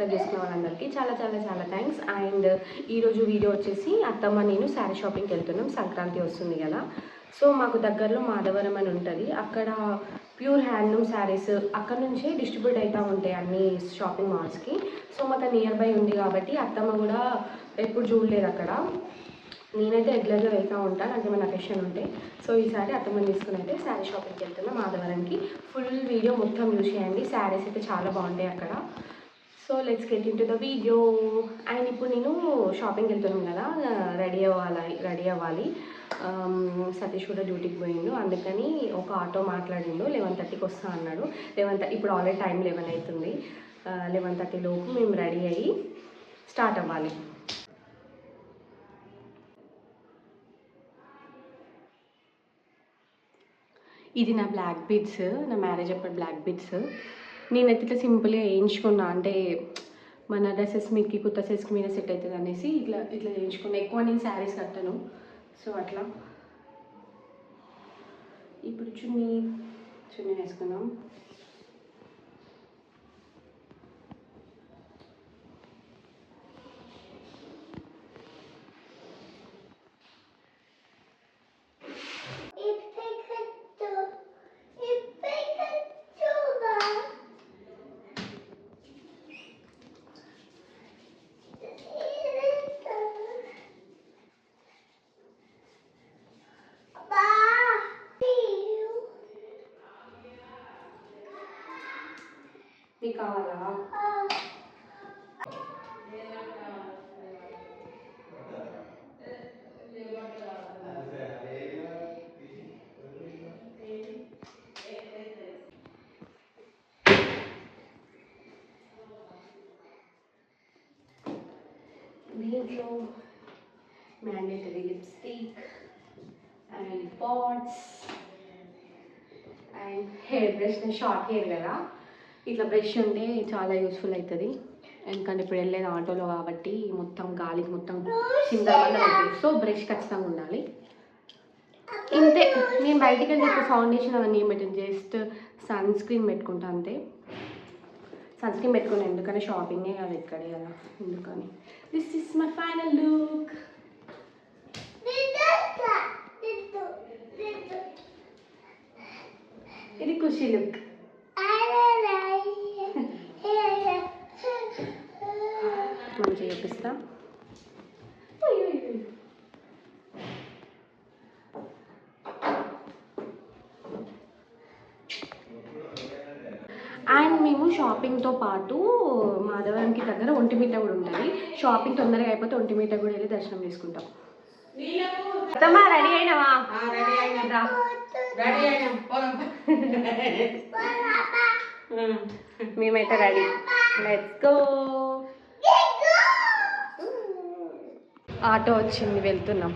Subscribe చేసుకున్న వాళ్ళందరికీ చాలా చాలా చాలా థ్యాంక్స్. అండ్ ఈరోజు వీడియో వచ్చేసి అత్తమ్మ నేను శారీ షాపింగ్కి వెళ్తున్నాం. సంక్రాంతి వస్తుంది కదా, సో మాకు దగ్గరలో మాధవరం అని ఉంటుంది. అక్కడ ప్యూర్ హ్యాండ్లూమ్ శారీస్ అక్కడ నుంచే డిస్ట్రిబ్యూట్ అవుతూ ఉంటాయి అన్ని షాపింగ్ మాల్స్కి. సో మాకు నియర్ బై ఉంది కాబట్టి అత్తమ్మ కూడా ఎప్పుడు చూడలేదు అక్కడ. నేనైతే రెగ్యులర్గా వెళ్తూ ఉంటాను, నాకు ఏమైనా అకేషన్ ఉంటే. సో ఈసారి అత్తమ్మని తీసుకుని అయితే శారీ షాపింగ్కి వెళ్తున్నా మాధవరంకి. ఫుల్ వీడియో మొత్తం యూజ్ చేయండి, శారీస్ అయితే చాలా బాగుంటాయి అక్కడ. So let's get in to the video. And ఇప్పుడు నేను షాపింగ్కి వెళ్తున్నాను కదా, రెడీ అవ్వాలి. సతీష్ కూడా డ్యూటీకి పోయిండు, అందుకని ఒక ఆటో మాట్లాడిండు. 11:30కి వస్తా అన్నాడు. ఇప్పుడు ఆల్రెడీ టైం 11 అవుతుంది. 11:30 లోపు మేము రెడీ అయ్యి స్టార్ట్ అవ్వాలి. ఇది నా బ్లాక్ బీడ్స్, నా మ్యారేజ్ అప్పుడు బ్లాక్ బీడ్స్. నేనైతే ఇట్లా సింపుల్గా వేయించుకున్నా, అంటే మన డ్రెస్సెస్ మీదకి కొత్త సెట్స్కి మీద సెట్ అవుతుంది అనేసి ఇట్లా వేయించుకున్నా. ఎక్కువ నేను శారీస్ కట్టను, సో అట్లా. ఇప్పుడు చున్నీ వేసుకున్నాం. మీకు కావాలా? దీంట్లో mandatory lipstick and pots and hair brush. Short hair కదా, ఇట్లా బ్రష్ ఉంటే చాలా యూస్ఫుల్ అవుతుంది. ఎందుకంటే ఇప్పుడు వెళ్ళేది ఆటోలో కాబట్టి మొత్తం గాలికి మొత్తం కింద వల్ల అవుతుంది. సో బ్రష్ ఖచ్చితంగా ఉండాలి. ఇంతే, నేను బయటికి వెళ్ళి ఇప్పుడు ఫౌండేషన్ అవన్నీ ఏం పెట్టాను, జస్ట్ సన్ స్క్రీన్ పెట్టుకుంటా అంతే. సన్ స్క్రీన్ పెట్టుకున్నాను ఎందుకంటే షాపింగే కదా ఇక్కడే కదా, ఎందుకని. This is my final look. ఇది ఖుషి లుక్. మంచిగా చూపిస్తా. అండ్ మేము షాపింగ్తో పాటు మాధవరంకి దగ్గర ఒంటిమిట్ట కూడా ఉంటుంది. షాపింగ్ తొందరగా అయిపోతే ఒంటిమిట్ట కూడా వెళ్ళి దర్శనం చేసుకుంటాం. రెడీ అయినావా? మేమైతే రెడీ, లెట్స్ గో. ఆటో వచ్చింది, వెళ్తున్నాం.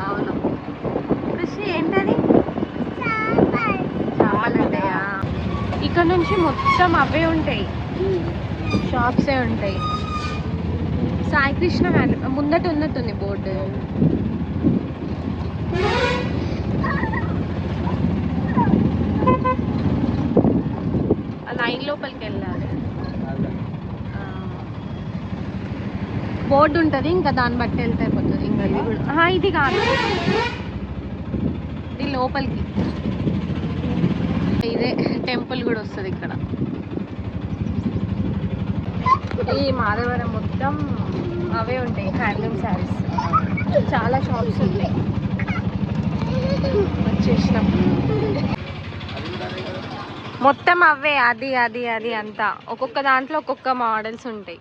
అవును కృషి, ఏంటది? చేపలు ఉంటాయా? ఇక్కడ నుంచి మొత్తం అవే ఉంటాయి, షాప్సే ఉంటాయి. సాయి కృష్ణ ముందట ఉన్నట్టుంది బోర్డు. లైన్ లోపలికి వెళ్ళాలి, బోర్డు ఉంటుంది, ఇంకా దాన్ని బట్టి వెళ్తే అయిపోతుంది. ఇంకా ఇది కూడా ఇది కాదు, ఇది లోపలికి. ఇదే టెంపుల్ కూడా వస్తుంది ఇక్కడ. ఈ మాధవరం మొత్తం అవే ఉంటాయి, హ్యాండ్లూమ్ శారీస్. చాలా షాప్స్ ఉంటాయి. వచ్చేసినాం, మొత్తం అవే. అది అది అది అంతా ఒక్కొక్క దాంట్లో ఒక్కొక్క మోడల్స్ ఉంటాయి.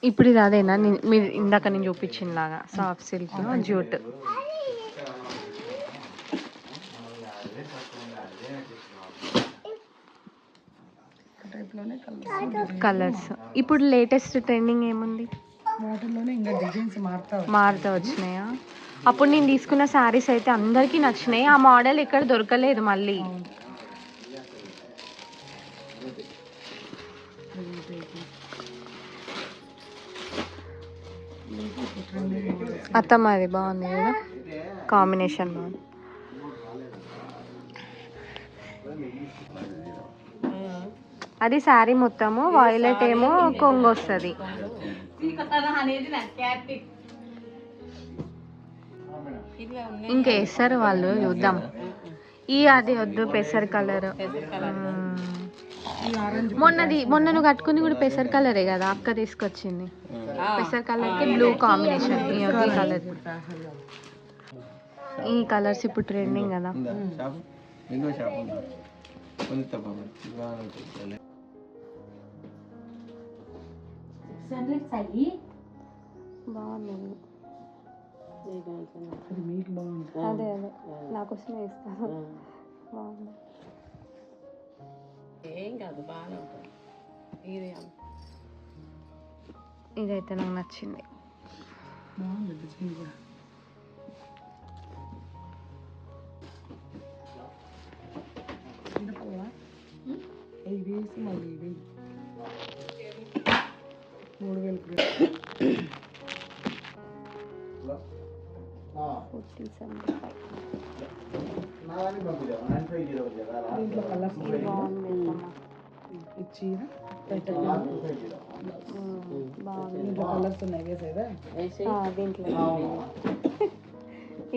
ఇప్పుడు ఇది అదేనా మీరు ఇందాక నేను చూపించిన లాగా సాఫ్ట్ సిల్క్ జూట్. కలర్స్ ఇప్పుడు లేటెస్ట్ ట్రెండింగ్ ఏముంది? వాటిలోనే ఇంకా డిజైన్స్ మారుతా వచ్చినాయా? అప్పుడు నేను తీసుకున్న శారీస్ అయితే అందరికీ నచ్చినాయి. ఆ మోడల్ ఇక్కడ దొరకలేదు మళ్ళీ. అత్తమ్మ అది బాగుంది కదా, కాంబినేషన్ బాగుంది. అది శారీ మొత్తము వైలెట్ ఏమో కొంగు వస్తుంది. ఇంకేస్తారు వాళ్ళు, చూద్దాం. అది వద్దు, పెసర్ కలర్. మొన్న నువ్వు కట్టుకుంది కూడా పెసర్ కలరే కదా, అక్క తీసుకొచ్చింది. పెసర్ కలర్ కి బ్లూ కాంబినేషన్. ఈ కలర్స్ ఇప్పుడు ట్రెండింగ్ కదా. బాగుంది. అదే అదే నాకోసమే ఇస్తాను. బాగుంది. ఏం కాదు, బాగానే ఉంటుంది. ఇదైతే నాకు నచ్చింది. వేసి మళ్ళీ 3000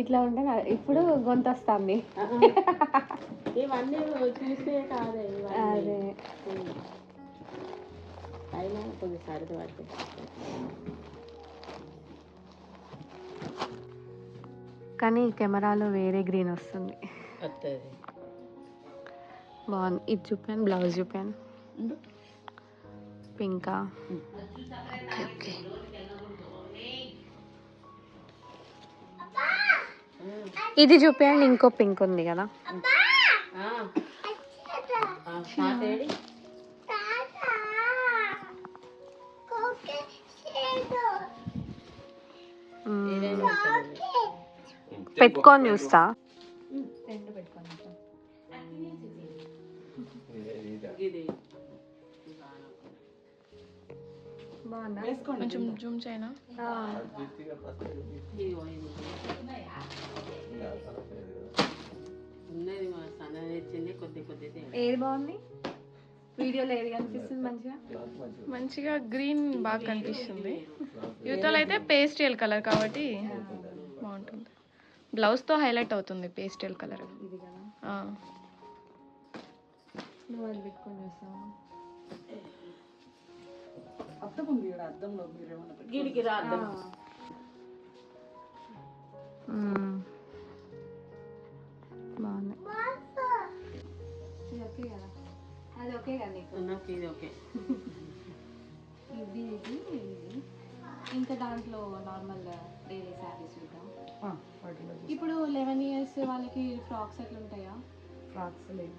ఇట్లా ఉంటే ఇప్పుడు గొంత వస్తుంది. ఇవన్నీ చూసే కాదే, అదే అయినా కొద్ది సరిది పడుతుంది. కానీ కెమెరాలో వేరే గ్రీన్ వస్తుంది. బాగుంది. ఇది చూపాను, బ్లౌజ్ చూపాను. పింకా? ఓకే. ఇది చూపించండి. ఇంకో పింక్ ఉంది కదా. పెట్టుకొని చూస్తా. బాగుందా? కొంచెం జూమ్ చేయనా? ఏది బాగుంది? వీడియోలో ఏది కనిపిస్తుంది మంచిగా? మంచిగా గ్రీన్ బాగా కనిపిస్తుంది. యువతలో అయితే పేస్టల్ కలర్ కాబట్టి బాగుంటుంది. బ్లౌజ్తో హైలైట్ అవుతుంది పేస్టల్ కలర్. ఇది కదా. నువ్వు అది పెట్టుకొని చూస్తావా? అర్థం ఉంది కదా, అర్థంలో మీరేమన్నా గిడికి రాద్దాం. బాగుంది. ఇది ఓకే కదా? అది ఓకే కదా నీకు? నాకు ఇది ఓకే. ఇది ఇది ఇది ఇంకా దాంట్లో నార్మల్ డైలీ శారీస్ చూద్దాం. ఇప్పుడు 11 years వాళ్ళకి ఫ్రాక్స్ ఎట్లా ఉంటాయా? ఫ్రాక్స్ లేవు,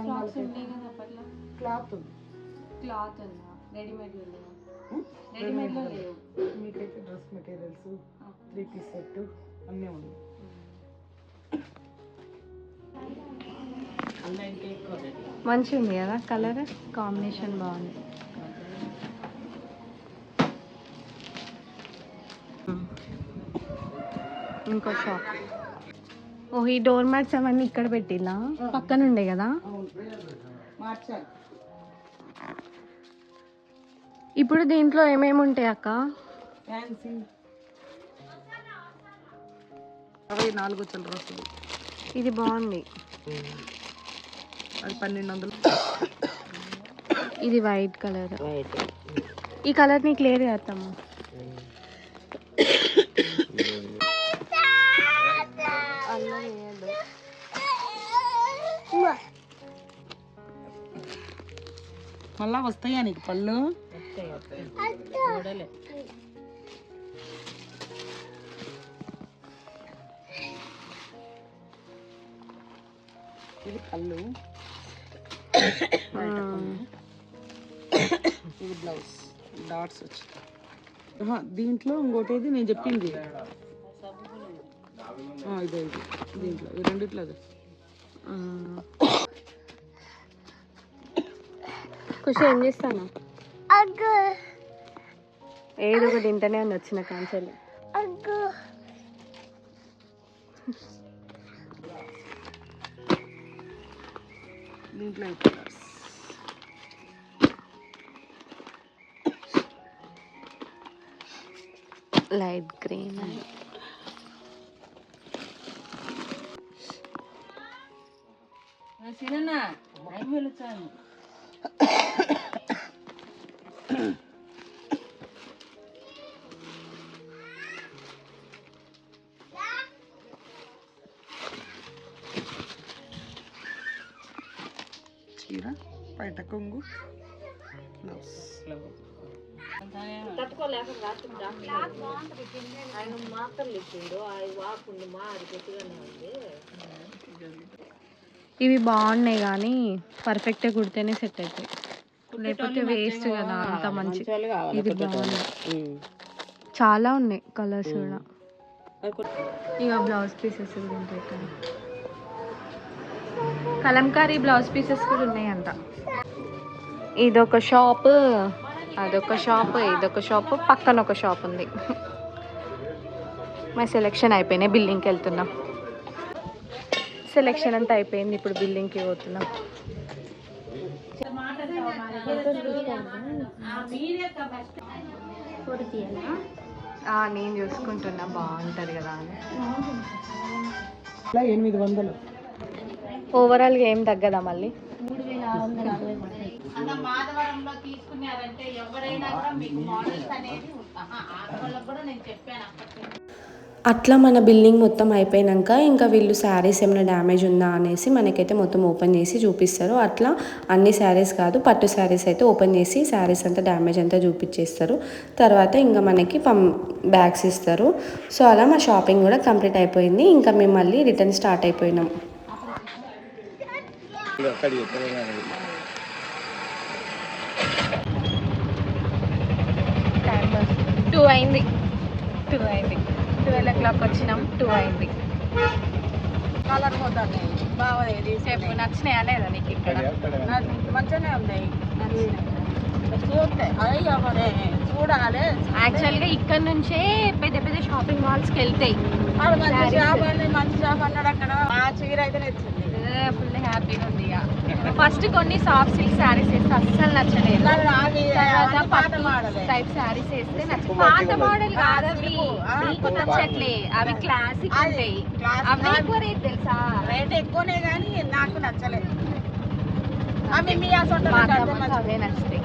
ఫ్రాక్స్ ఉంటాయి కదా అప్పట్లో. క్లాత్ క్లాత్ ఉందా? రెడీమేడ్ లేవా? రెడీమేడ్లో లేవు. మీకైతే డ్రెస్ మెటీరియల్స్ 3 piece సెట్ అన్నీ ఉన్నాయి. మంచిగా ఉంది కదా, కలర్ కాంబినేషన్ బాగుంది. ఇంకో షాప్. ఈ డోర్ మ్యాట్స్ అవన్నీ ఇక్కడ పెట్టిలా, పక్కన ఉండే కదా. ఇప్పుడు దీంట్లో ఏమేమి ఉంటాయి అక్క? 24 చిల్లర వస్తుంది. ఇది బాగుంది. అది 1200. ఇది వైట్ కలర్. ఈ కలర్ నీకు లేదు కదా అత్తమ్మ? మళ్ళా వస్తాయా నీకు పళ్ళు? ఇది పళ్ళు. ఇది బ్లౌజ్ డాట్స్ వచ్చి దీంట్లో ఇంకోటి నేను చెప్పింది ఇదే ఇది దీంట్లో ఈ రెండిట్లో అదే ఖుషి ఏం చేస్తాను ఏదో ఒకటి ఇంటనే అని వచ్చిన కాన్సల్ దీంట్లో లైట్ గ్రీన్ చీర బయట కొంగు బ్లౌజ్ ఇవి బాగున్నాయి కానీ పర్ఫెక్ట్గా కుడితేనే సెట్ అవుతాయి, లేకపోతే వేస్ట్ కదా అంత మంచి. ఇది బాగుంది, చాలా ఉన్నాయి కలర్స్ కూడా. ఇక బ్లౌజ్ పీసెస్ కూడా ఉంటాయి ఇక్కడ, కలంకారీ బ్లౌజ్ పీసెస్ కూడా ఉన్నాయంట. ఇదొక షాప్, అదొక షాప్, ఇదొక షాప్, పక్కన ఒక షాప్ ఉంది. మా సెలెక్షన్ అయిపోయినాయి, బిల్డింగ్కి వెళ్తున్నాం. సెలెక్షన్ అంతా అయిపోయింది, ఇప్పుడు బిల్డింగ్కి పోతున్నాం. నేను చూసుకుంటున్నా, బాగుంటుంది కదా అని. 800 ఓవరాల్గా ఏం తగ్గదా మళ్ళీ? మాధవరంలో తీసుకున్నారంటే ఎవరైనా కూడా మీకు మోడల్స్ అనేది కూడా నేను చెప్పాను. అట్లా మన బిల్డింగ్ మొత్తం అయిపోయాక ఇంకా వీళ్ళు శారీస్ ఏమైనా డ్యామేజ్ ఉందా అనేసి మనకైతే మొత్తం ఓపెన్ చేసి చూపిస్తారు. అట్లా అన్ని శారీస్ కాదు, పట్టు శారీస్ అయితే ఓపెన్ చేసి శారీస్ అంతా డ్యామేజ్ అంతా చూపించేస్తారు. తర్వాత ఇంకా మనకి బ్యాగ్స్ ఇస్తారు. సో అలా మా షాపింగ్ కూడా కంప్లీట్ అయిపోయింది. ఇంకా మేము మళ్ళీ రిటర్న్ స్టార్ట్ అయిపోయినాం. 2 అయింది, 12 o'clock వచ్చినాం, 2 అయింది. కలర్ పోతాయి బాగా సేపు నచ్చినాయా లేదా నీకు? ఇక్కడ మంచిగానే ఉన్నాయి, చూడాలి. యాక్చువల్గా ఇక్కడ నుంచే పెద్ద పెద్ద షాపింగ్ మాల్స్కి వెళ్తాయి. మంచి షాప్ అన్నాడు అక్కడ. ఆ చీర అయితే నచ్చింది, ఫుల్ హ్యాపీగా ఉంది. ఫస్ట్ కొన్ని సాఫ్ట్ సిల్క్ శారీస్ వేస్తే అస్సలు నచ్చలేదు. తర్వాత పట్టు టైప్ శారీస్ వేస్తే నచ్చింది. పాత మోడల్ కాదు అవి, నీకు నచ్చట్లే. అవి క్లాసిక్ ఉంటాయి, అవి ఎక్కువ రేట్ తెలుసా? రేట్ ఎక్కువనే కానీ నాకు నచ్చలేదు. అవే నచ్చుతాయి.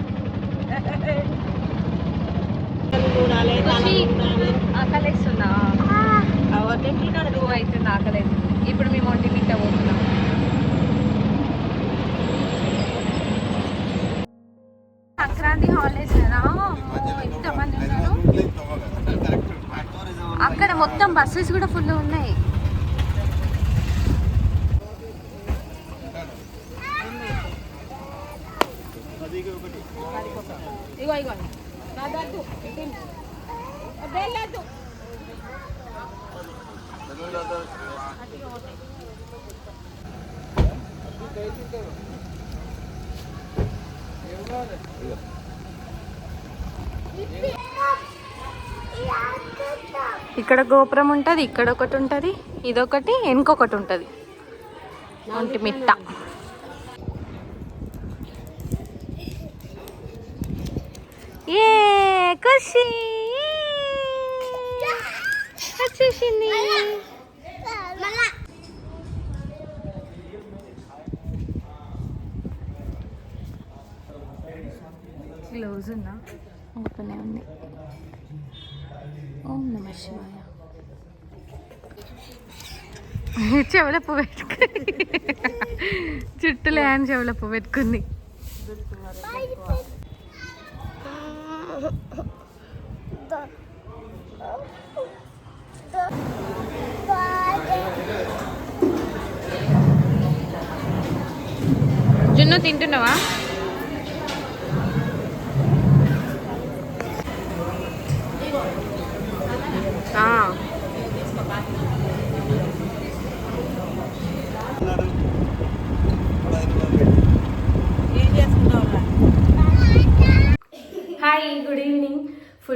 ఆకలేస్తుందా? 2 అవుతుంది, ఆకలేస్తుంది. ఇప్పుడు మేము ఒంటి మిట్ట పోతున్నాం. సంక్రాంతి హాలిడేస్ కదా, ఎంతమంది ఉన్నారు అక్కడ. మొత్తం బస్సెస్ కూడా ఫుల్ ఉన్నాయి. ఇగో ఇగో నాదద్దు వెళ్ళదు. ఇక్కడ గోపురం ఉంటుంది, ఇక్కడ ఒకటి ఉంటుంది, ఇదొకటి, ఇంకొకటి ఉంటుంది. ఒంటి మిట్ట ఏ ఖుషి వచ్చేసింది. గ్లౌజ్ ఉందా? ఓపెన్ ఉంది. ఓం నమః శివాయ. చెవుల పువ్వు పెట్టుకుంది, చుట్టూలే అని చెవుల పువ్వు పెట్టుకుంది. జున్ను తింటున్నావా?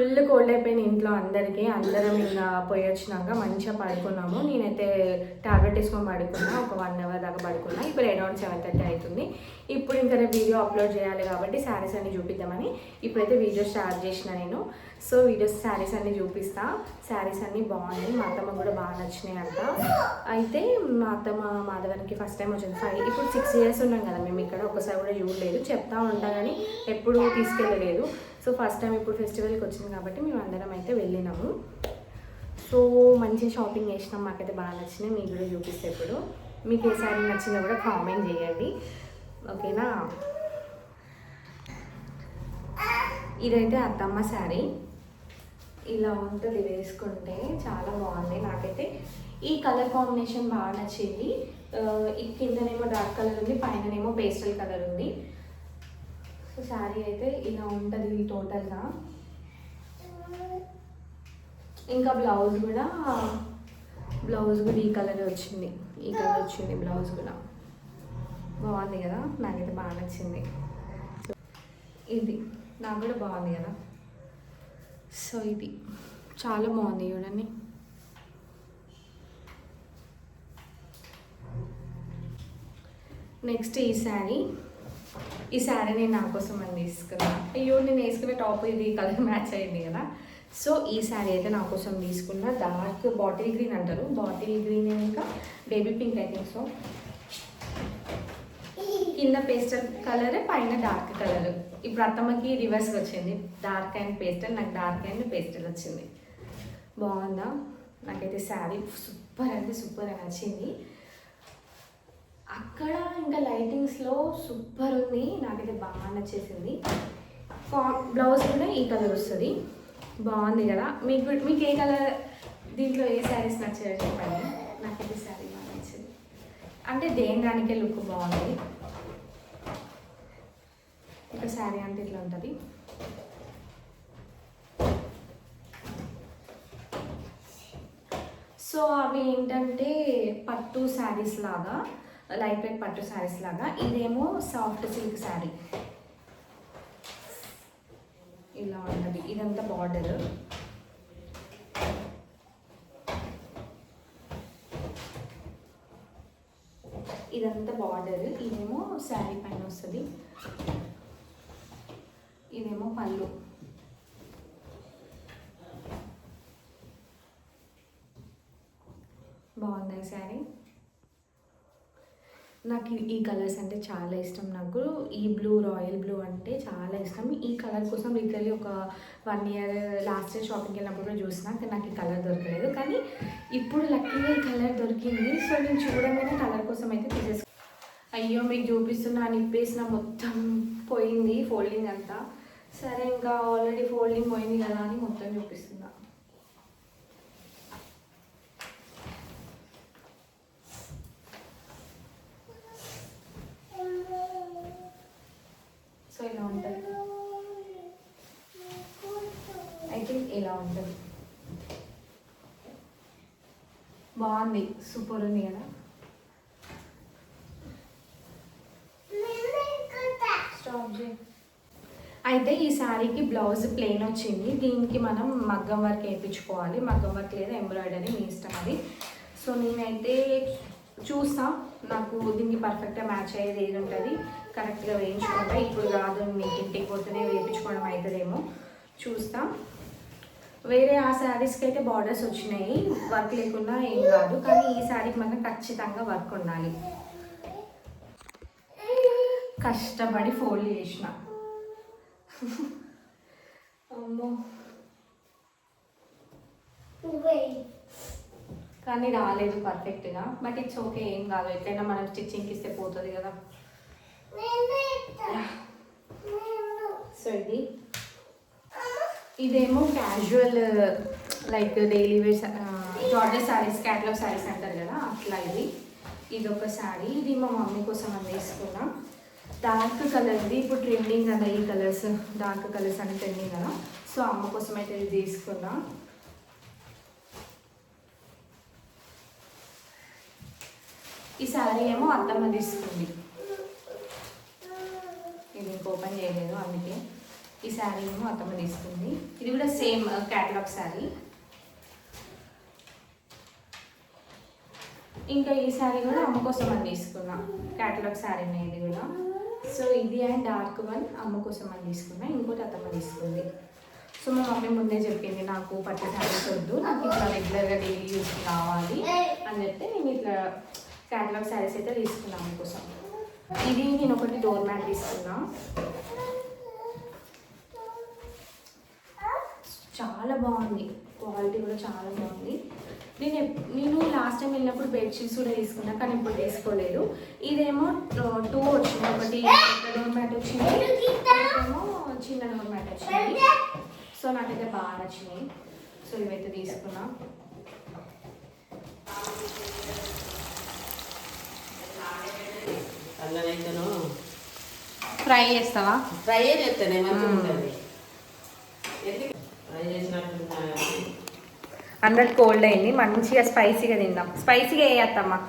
ఫుల్ కోల్డ్ అయిపోయింది ఇంట్లో అందరికీ. అందరం ఇంకా పోయి వచ్చినాక మంచిగా పడుకున్నాము. నేనైతే టాబ్లెట్ వేసుకొని పడుకున్నా, ఒక 1 అవర్ దాకా పడుకున్నా. ఇప్పుడు అరౌండ్ 7:30 అవుతుంది. ఇప్పుడు ఇంకా నేను వీడియో అప్లోడ్ చేయాలి కాబట్టి శారీస్ అన్ని చూపిద్దామని ఇప్పుడైతే వీడియో స్టార్ట్ చేసిన నేను. సో వీడియోస్ శారీస్ అన్ని చూపిస్తా. శారీస్ అన్నీ బాగున్నాయి, మా అత్తమ్మ కూడా బాగా నచ్చినాయి అంట. అయితే మా అత్తమ్మ మాధవానికి ఫస్ట్ టైం వచ్చింది. ఇప్పుడు 6 years ఉన్నాం కదా మేము ఇక్కడ, ఒకసారి కూడా చూడలేదు. చెప్తా ఉంటా కానీ ఎప్పుడూ తీసుకెళ్ళలేదు. సో ఫస్ట్ టైం ఇప్పుడు ఫెస్టివల్కి వచ్చింది కాబట్టి మేము అందరం అయితే వెళ్ళినాము. సో మంచిగా షాపింగ్ చేసినాం, మాకైతే బాగా నచ్చినాయి. మీకు కూడా చూపిస్తే ఇప్పుడు మీకు ఏ శారీ నచ్చిందో కూడా కామెంట్ చేయండి, ఓకేనా. ఇదైతే అత్తమ్మ శారీ, ఇలా ఉంటుంది వేసుకుంటే, చాలా బాగుంది. నాకైతే ఈ కలర్ కాంబినేషన్ బాగా నచ్చింది. ఈ కిందనేమో డార్క్ కలర్ ఉంది, పైననేమో పేస్టల్ కలర్ ఉంది. సో శారీ అయితే ఇలా ఉంటుంది టోటల్గా. ఇంకా బ్లౌజ్ కూడా ఈ కలర్ వచ్చింది, ఈ కలర్ వచ్చింది బ్లౌజ్ కూడా. బాగుంది కదా, నాకైతే బాగా నచ్చింది. ఇది నాకు కూడా బాగుంది కదా. సో ఇది చాలా బాగుంది చూడండి. నెక్స్ట్ ఈ శారీ నేను నా కోసం అని తీసుకున్నాను. అయ్యో, నేను వేసుకున్న టాప్ ఇది కలర్ మ్యాచ్ అయింది కదా. సో ఈ శారీ అయితే నా కోసం తీసుకున్నా. డార్క్ బాటిల్ గ్రీన్ అంటారు, బాటిల్ గ్రీన్ ఇంకా బేబీ పింక్ అయితే. సో కింద పేస్టల్ కలర్, పైన డార్క్ కలర్. ఇప్పుడు అత్తమ్మకి రివర్స్ వచ్చింది, డార్క్ అండ్ పేస్టల్, నాకు డార్క్ అండ్ పేస్టల్ వచ్చింది. బాగుందా? నాకైతే శారీ సూపర్ అంటే సూపర్ నచ్చింది. అక్కడ ఇంకా లైటింగ్స్లో సూపర్ ఉంది, నాకైతే బాగా నచ్చేసింది. బ్లౌజ్ కూడా ఈ కలర్ వస్తుంది, బాగుంది కదా. మీకు ఏ కలర్, దీంట్లో ఏ శారీస్ నచ్చాయో చెప్పండి. నాకైతే శారీ బాగా నచ్చింది, అంటే దేనికే లుక్ బాగుంది. ఇక శారీ అంటే ఇట్లా ఉంటుంది. సో అవి ఏంటంటే పట్టు శారీస్ లాగా, లైట్ వెయిట్ పట్టు శారీస్ లాగా. ఇదేమో సాఫ్ట్ సిల్క్ శారీ, ఇలా ఉంటుంది. ఇదంతా బార్డర్, ఇదంతా బార్డర్. ఇదేమో శారీ పైన వస్తుంది, ఇదేమో పళ్ళు. బాగుంది శారీ. నాకు ఈ కలర్స్ అంటే చాలా ఇష్టం. నాకు ఈ బ్లూ, రాయల్ బ్లూ అంటే చాలా ఇష్టం. ఈ కలర్ కోసం లిటరలీ ఒక 1 year లాస్ట్ ఇయర్ షాపింగ్కి వెళ్ళినప్పుడు కూడా చూసినా, కానీ నాకు ఈ కలర్ దొరకలేదు. కానీ ఇప్పుడు లక్కీగా ఈ కలర్ దొరికింది. సో నేను చూడగానే కలర్ కోసం అయితే తీసేసుకున్నాను. అయ్యో, మీకు చూపిస్తున్నా, నిప్పేసిన మొత్తం పోయింది ఫోల్డింగ్ అంతా. సరే, ఇంకా ఆల్రెడీ ఫోల్డింగ్ పోయింది కదా అని మొత్తం చూపిస్తున్నా. సో ఇలా ఉంటుంది, అయితే ఇలా ఉంటుంది. బాగుంది, సూపర్ ఉంది కదా. స్టాప్ చేయి. అయితే ఈ శారీకి బ్లౌజ్ ప్లెయిన్ వచ్చింది. దీనికి మనం మగ్గం వర్క్ వేయించుకోవాలి. మగ్గం వర్క్ లేదా ఎంబ్రాయిడరీ, మీ ఇష్టం అది. సో నేనైతే చూస్తా, నాకు దీనికి పర్ఫెక్ట్గా మ్యాచ్ అయ్యేది ఏది ఉంటుంది, కరెక్ట్గా వేయించుకుంటా. ఇప్పుడు కాదు, మీకు ఇంటికి పోతేనే వేయించుకోవడం అవుతుందేమో, చూస్తా. వేరే ఆ శారీస్కి అయితే బార్డర్స్ వచ్చినాయి, వర్క్ లేకుండా ఏం కాదు. కానీ ఈ శారీకి మాత్రం ఖచ్చితంగా వర్క్ ఉండాలి. కష్టపడి ఫోల్డ్ చేసిన, అమ్మో, కానీ రాలేదు పర్ఫెక్ట్గా. బట్ ఇట్స్ ఓకే, ఏం కాదు. ఎట్లయినా మనం స్టిచ్చింగ్కి ఇస్తే పోతుంది కదా. సో ఇదేమో casual, like daily wear georgette saris, catalogue saris అంటారు కదా, అట్లా. ఇది ఒక శారీ, ఇది మా మమ్మీ కోసం అని తీసుకున్నా. డార్క్ కలర్ ఇది, ఇప్పుడు ట్రెండింగ్ కదా ఈ కలర్స్, డార్క్ కలర్స్ అని ట్రెండింగ్ కదా. సో అమ్మ కోసం అయితే ఇది తీసుకున్నా. ఈ శారీ ఏమో అత్తమ్మ తీసుకుంది, ఇది ఇంక ఓపెన్ చేయలేదు అందుకే. ఈ శారీ ఏమో అత్తమ్మ తీసుకుంది. ఇది కూడా సేమ్ క్యాటలాగ్ శారీ. ఇంకా ఈ శారీ కూడా అమ్మ కోసం అని తీసుకున్నా, క్యాటలాగ్ శారీనే ఇది కూడా. సో ఇది అండ్ డార్క్ వన్ అమ్మ కోసం అని తీసుకున్నా, ఇంకోటి అత్తమ్మ తీసుకుంది. సో మా మమ్మీ ముందే చెప్పింది నాకు పట్టు శారీస్ వద్దు, నాకు ఇట్లా రెగ్యులర్గా డైలీ యూస్ కావాలి అని చెప్తే నేను ఇట్లా క్యాటలాగ్ శారీస్ అయితే తీసుకున్నాను అమ్మ కోసం. ఇది నేను ఒకటి డోర్ మ్యాట్ తీసుకున్నా, చాలా బాగుంది, క్వాలిటీ కూడా చాలా బాగుంది. నేను లాస్ట్ టైం వెళ్ళినప్పుడు బెడ్షీట్స్ కూడా తీసుకున్నా, కానీ ఇప్పుడు తీసుకోలేదు. ఇదేమో 2 వచ్చింది, ఒకటి పెద్ద డోర్ మ్యాట్ వచ్చింది, ఒకటేమో చిన్న డోర్ మ్యాట్ వచ్చింది. సో నాకైతే బాగా నచ్చినాయి. సో ఇవైతే తీసుకున్నా. అల్లనైతేను ఫ్రై చేస్తావా? ఫ్రై చేస్తేనే మంచిగా ఉంటుంది. ఫ్రై చేసినట్టు అందరికి కోల్డ్ అయింది, మంచిగా స్పైసీగా తిందాం. స్పైసీగా వేయత్తమ్మా.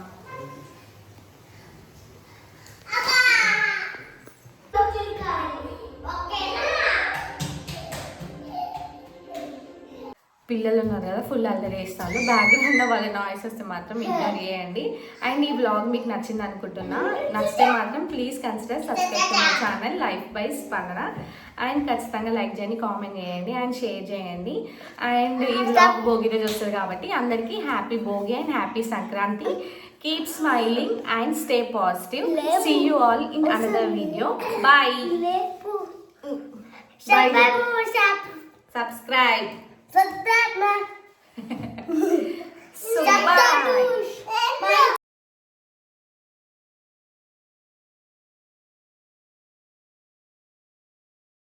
పిల్లలు ఉన్నారు కదా, ఫుల్ అల్లరి చేస్తాను. బ్యాక్గ్రౌండ్ వాళ్ళ నాయిస్ వస్తే మాత్రం ఇగ్నోర్ చేయండి. అండ్ ఈ వ్లాగ్ మీకు నచ్చింది అనుకుంటున్నా. నచ్చితే మాత్రం please consider subscribe to my channel life by Spandana. And ఖచ్చితంగా లైక్ చేయండి, కామెంట్ చేయండి అండ్ షేర్ చేయండి. అండ్ ఈ వ్లాగ్ భోగి రోజు వస్తుంది కాబట్టి అందరికీ happy Bhogi and happy Sankranti. Keep smiling and stay positive. See you all in another video. Bye. Subscribe.